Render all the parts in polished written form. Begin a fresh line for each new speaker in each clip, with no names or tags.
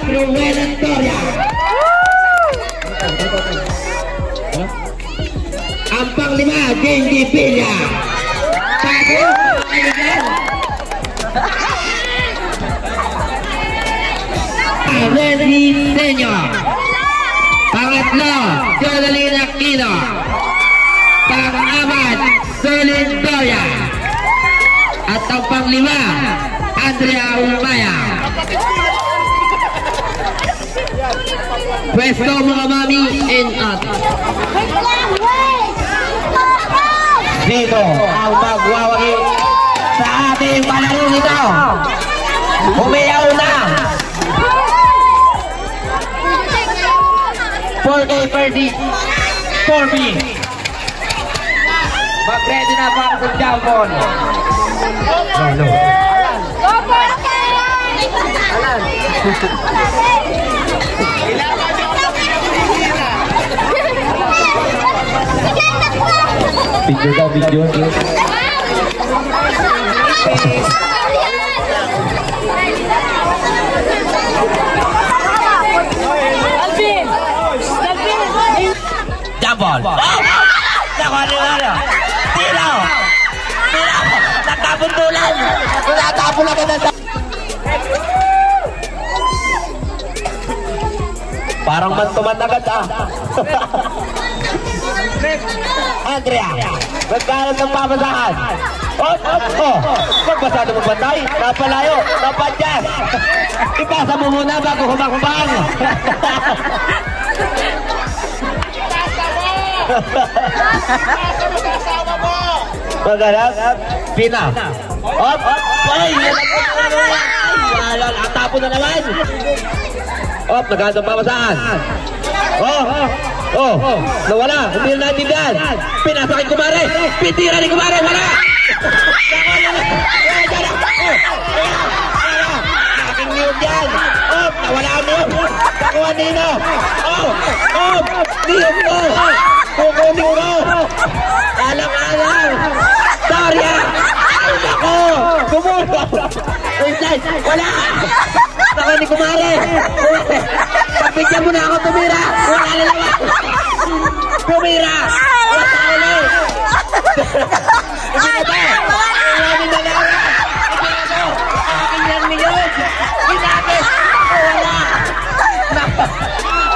Cruel Antoria. Ang panglima, Genji Villa. Wendy Senyo. Pangatlo, Jodeline Aquino. Pang-apat, Solin Doya. At ang panglima, Andrea Umaya. Pwesto mga mami and at dito ang magwawagi sa ating panahon ito. Umiyaw na 4K Perdi 4B. Mag-ready na para sa jambon. No. Video daw, video.
Alvin!
Jambon! Nakuha niyo! Tilo! Nagkabundulan! Natapon lang kita sa... Parang man-to-man agad Andrea, magkaroon ng papasahan. Magbasado mo bantay, napalayo, napadyan. Ipasa mo muna bago humang-humang. Magalang, Pina. Ay, natapon na naman. Nagkaroon ng papasahan. Nawala, hindi na natindihan. Pinasa kay Kumare, pitira ni Kumare, wala! Aking yun dyan! Nawala ang niyong! Nakuha nino! Niyong mo! Kukunin mo! Alang-alang! Doria! Ay, nako! Kumulo! Wala! Nakuha ni Kumare! Pagbigyan mo na ako, tumira! Wala na naman! Tumira! Wala sa ulit! Ibinaba! Iwanin na lang! Ibinaba! Aking yan milyon! Ginagis! Wala!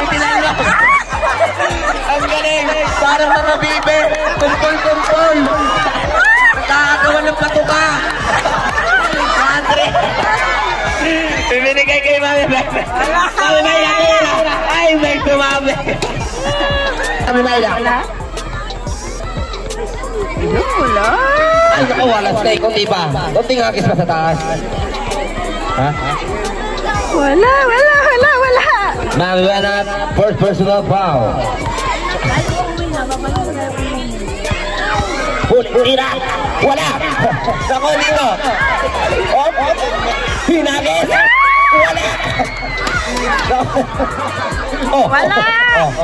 Itinalong! Ang galing! Parang mga bibe! Kumpol-kumpol! Nakakagawa ng patuka! Andre! Ibinigay kay Mami Mayla! Mami Mayla! Ay, may tumami! Mami Mayla!
Wala.
Ay, naku, wala stay. Kunti pa. Kunting hakis pa sa taas. Ha?
Wala.
Mami Mayla, first personal foul. Pulira! Wala! Naku, dito! Hinagis! Wala!
Wala!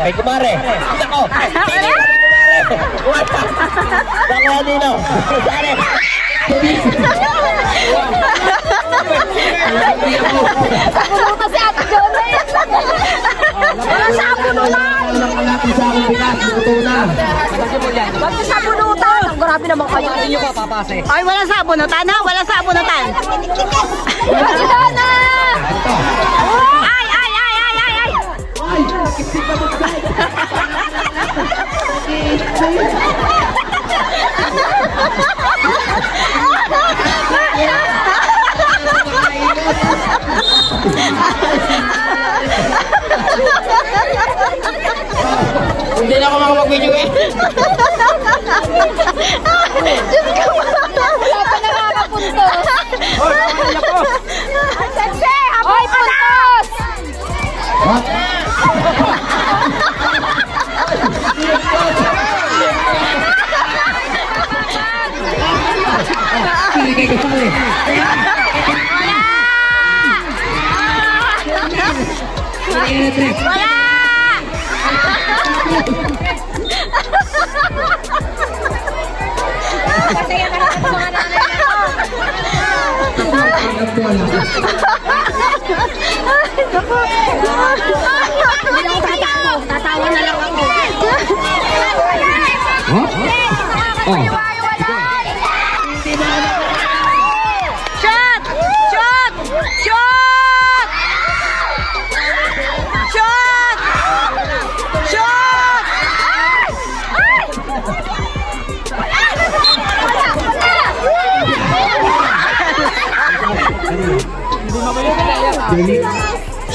Kay Kumare! Nako! Tingin kay Kumare! Wala! Naku, dito! Sari!
Sabuno kasi Ate Johnny! Wala sabunutan! Ba't yung sabunutan? Ang grabe naman kayo.
Hindi nyo pa papase.
Ay, wala sabunutan ha? Wala sabunutan. Ate Johnny! Ay!
Hindi na ako makapag-video eh.
Diyos ko, wala pa nakakapuntos. Sensei, hapoy puntos! Wala! Kasi yan ang mga nanay na Tatawa na lang ako.
Oh.
Shot! Shot! Shot! Shot!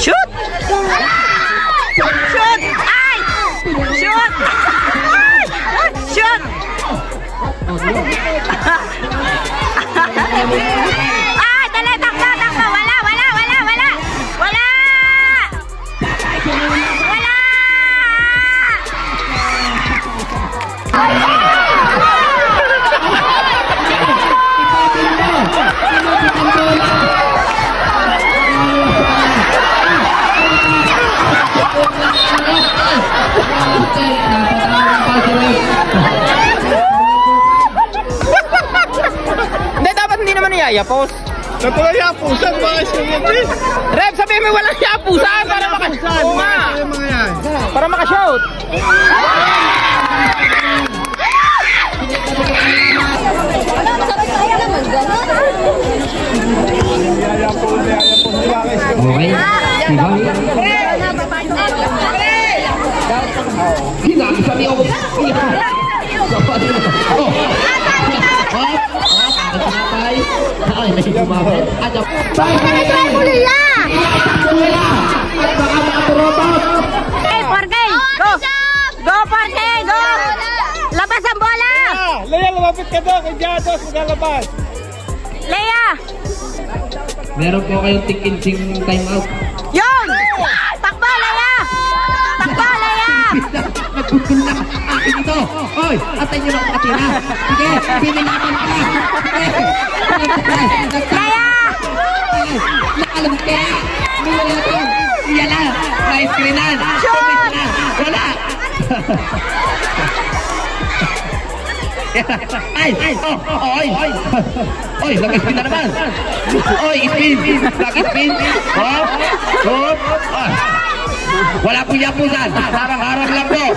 Shot! Shoot! Shoot! Ay! Shoot! Shoot! Ay! Dali! Takbo! Takbo! Wala! Wala! Wala! Wala! Wala! Wala!
Hindi, dapat hindi naman niyayapos.
Natuloy yapusan, mga estudyante.
Rep, sabihin mo walang yapusan para maka-shoot. Oo nga.
Mga yan.
Para maka-shoot.
Okay. Sinabi sa niyo. Ay, may kumapit. Ada.
Hey, 4K! Go! Go, 4K! Go! Labas ang bola!
Leia, lumapit ka doon. Kay Jados, maglalabas.
Leia!
Meron po kayong tikinsing time out.
Yun! Takbo, Leia! Takbo, Leia!
Nagpupil na akin ito. Oy, atay niyo lang katina. Sige, pinilaban ka.
Leia!
Nakalam kaya. Nilalaban. Yan na. May screenan.
Shoot!
Wala. Ay! Oh! Oy! Oy! Nag-spin na naman! Oy! Spin! Nag-spin! Oh! Oh! Wala po yapusan! Harang-harang lang po!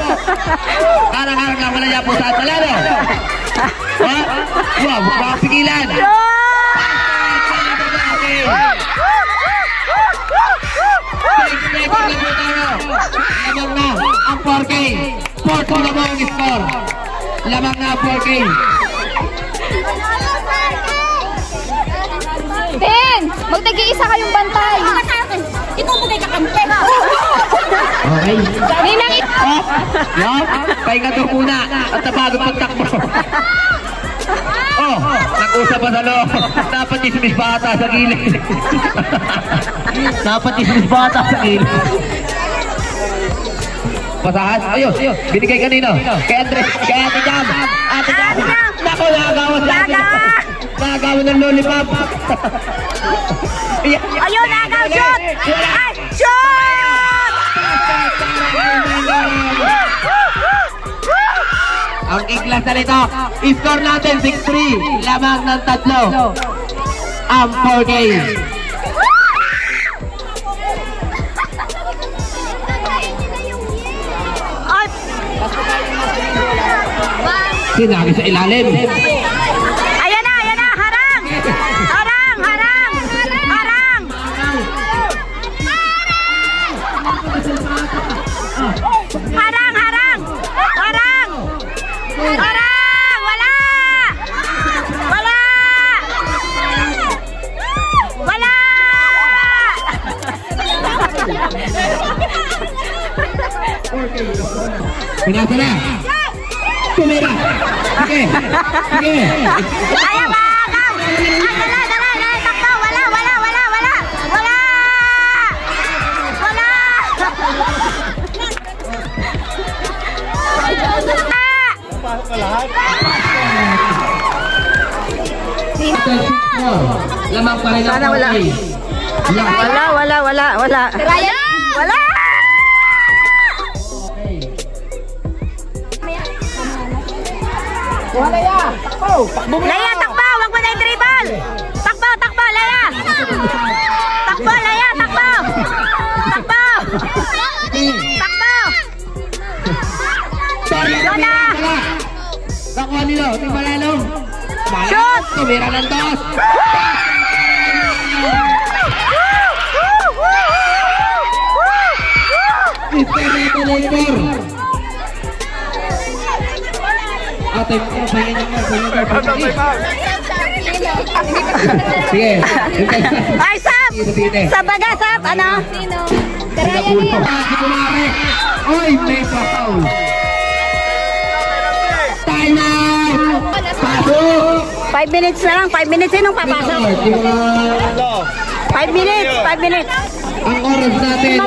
Harang-harang lang! Wala yapusan! Talano! Ha? Wow! Makapigilan! Lamang na ang 4K! 4-2 na mo ang score! Lamang na 4K!
Ben! Magtag-iisa kayong bantay! Ikaw mo kay kakampi!
Okay?
Ninang
Yup! Pahinga doon muna at nabago pagtakbo! Oh! Nag-usap pa sa loob! Dapat ismis bata sa gilid! Dapat ismis bata sa gilid! Pasahan. Ayos, ayos. Binigay kanino? Kay Andres. Kay Ate Jam. Ate Jam. Nako, nagawa si Ate Jam. Nagawa ng lollipop.
Ayun, agaw, shoot! Ay, shoot!
Ang iglas na nito. I-score natin 6-3. Lamang ng tatlo. Ang 4 games. Sinabi sa ilalim.
Ayan na, harang! Harang, harang! Harang! Harang, harang! Harang! Harang! Wala! Wala! Wala!
Pinasa na. Tumira. Sige. Sige.
Ayaw ba? Agaw! Ay, dala! Takbo! Wala! Wala!
Pasok na lahat.
Lamang pa rin ang
Sana wala. Wala. Wala! Leia, takbo! Wag mo na i-dribble! Takbo, Leia! Takbo, Leia! Takbo!
Tumira ng dos. Mr. Regulator. Ate, pahingin niyo mo. Sige.
Ay, Sap! Sabaga, Sap! Ano?
Oy, may foul. Time out! Pasok!
5 minutes na lang. 5 minutes. Sinong papasok? 5 minutes. 5 minutes.
Ang oras natin,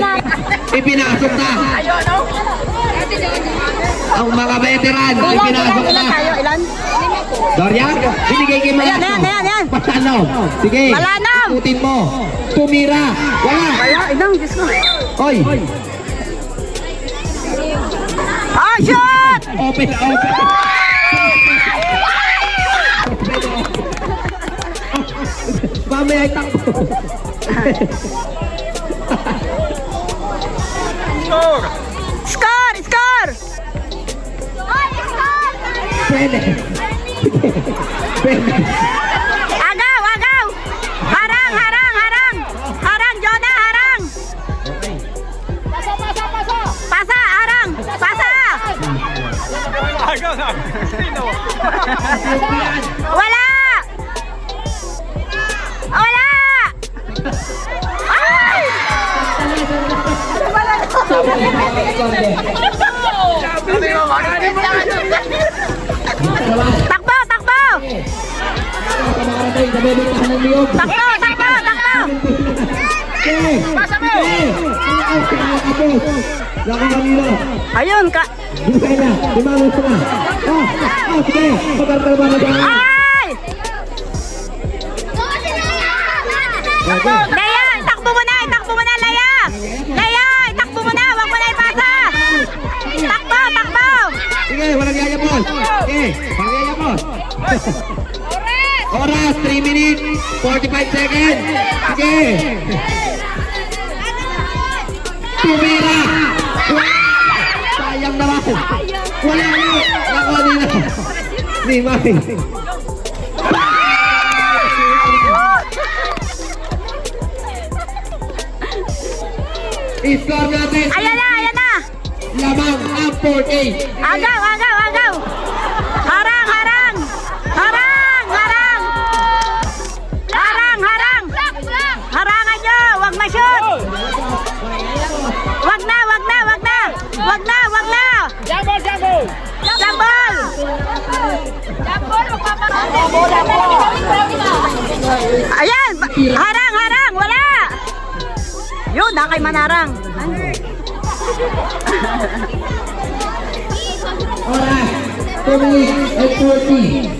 ipinasok na. Ang mga veteran, ipinasok na.
Ilan tayo? Ilan?
Dorian, binigay kay Malanom.
Ayan.
Malanom. Sige.
Malanom.
Ikutin mo. Tumira. Wala.
Wala. Idang, Diyos ko.
Oy.
Oh, shoot!
Open. Mamaya ay takbo.
Score!
Pwede.
Agaw! Harang! Harang, Jonah! Harang! Pasa! Harang! Pasa! Wala! Ay! Takbo! Ayun ka. Ay! Laya, takbo mo na, Laya! Laya, takbo mo na, wag mo na ipasa! Takbo!
Sige, walang yayapos. Sige, pangyayapos. Oras, 3 minutes, 45 seconds. Sige. Tumira. Sayang naman. Wala na. Nakuha nila. Ni May. I-score natin.
Ayan na!
Lamang ang 4A.
Agaw! Harangan nyo! Wag ma-shoot! Wag na! Jambol! Ayan! Harang! Wala! Yun, nakay manarang.
Oras, 2 minutes and 40.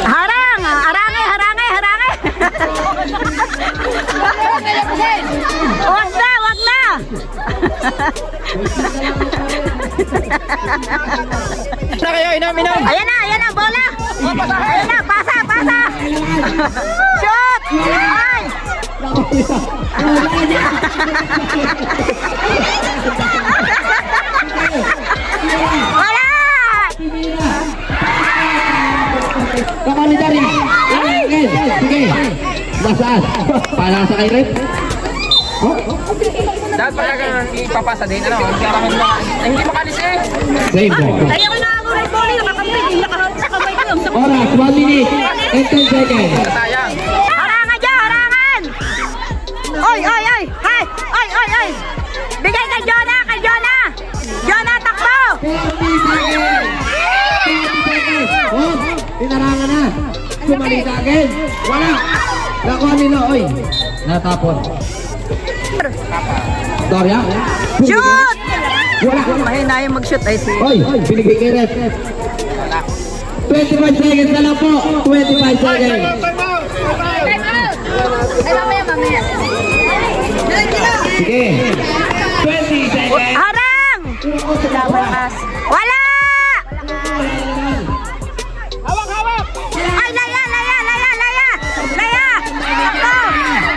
Harang! Harangay! Wag na!
Na kayo, inam.
Ayan na, bola! Ayan na, pasa! Shoot! Ay! Wala!
Kamali dari. Sige. Nasaan? Para sa kay Rep.
Dapat pala kang ipapasa din, ano? Hindi makalis eh.
Save ball.
Ayaw ko na ako rin po. Nakakamay ko yung
Oras, 1 minute and 10 seconds.
Sayang.
harangan dyan! Harangan! Oy! Ay! Bigay kay Jonah! Jonah, takbo!
30 seconds. 30 seconds. Oh, pinarangan na. Sumali sa akin. Wala. Nakuha nila, oy. Natapon. Doria.
Shoot!
Wala.
Mahina yung mag-shoot ay si...
Oy, binigay kay Rep. 25 seconds na lang po. 25 seconds.
Mamaya.
Sige. 20 seconds.
Harang! Wala!
Hawak!
Ay, Laya!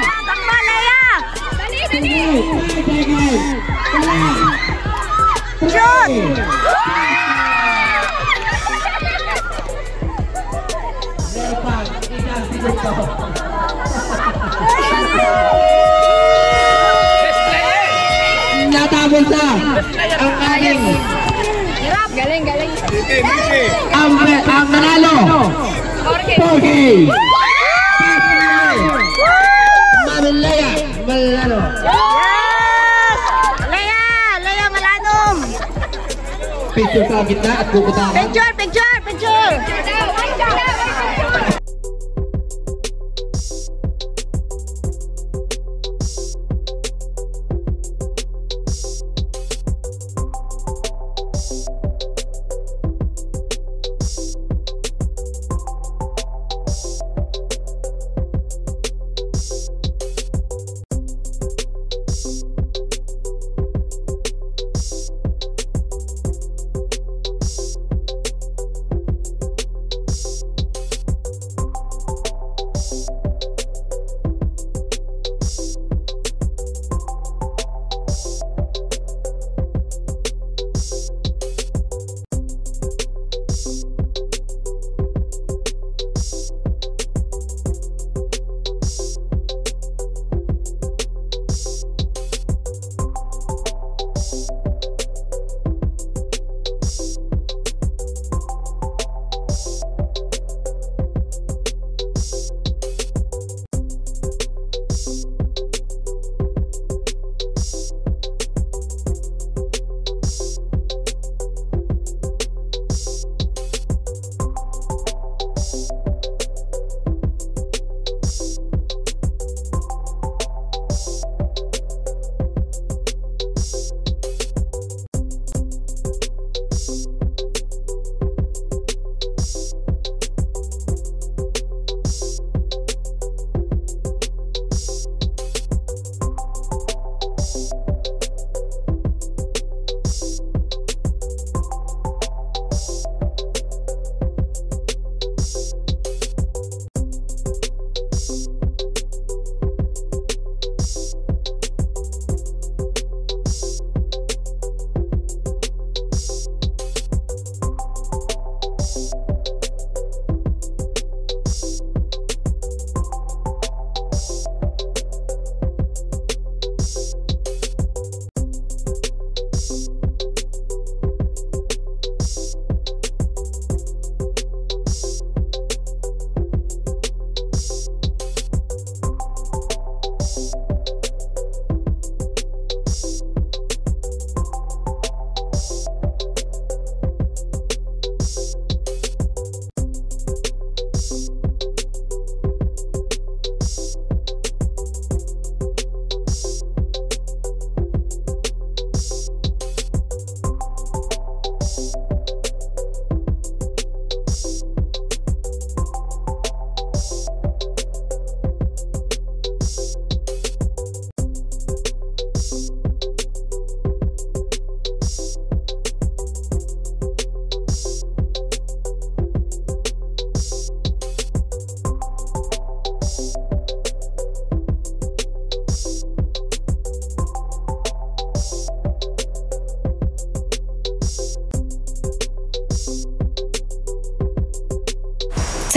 Takbo, Laya! Shoot!
si Gusto. Natapos na ang ating
Galing, galing.
ang nanalo. 4K. Mami Lea Malano.
Yes! Lea Malanom.
Picture sa gitna at puputakan.
Picture.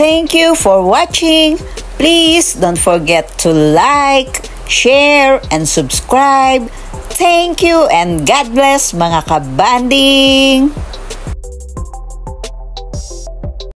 Thank you for watching. Please don't forget to like, share, and subscribe. Thank you and God bless mga kabanding!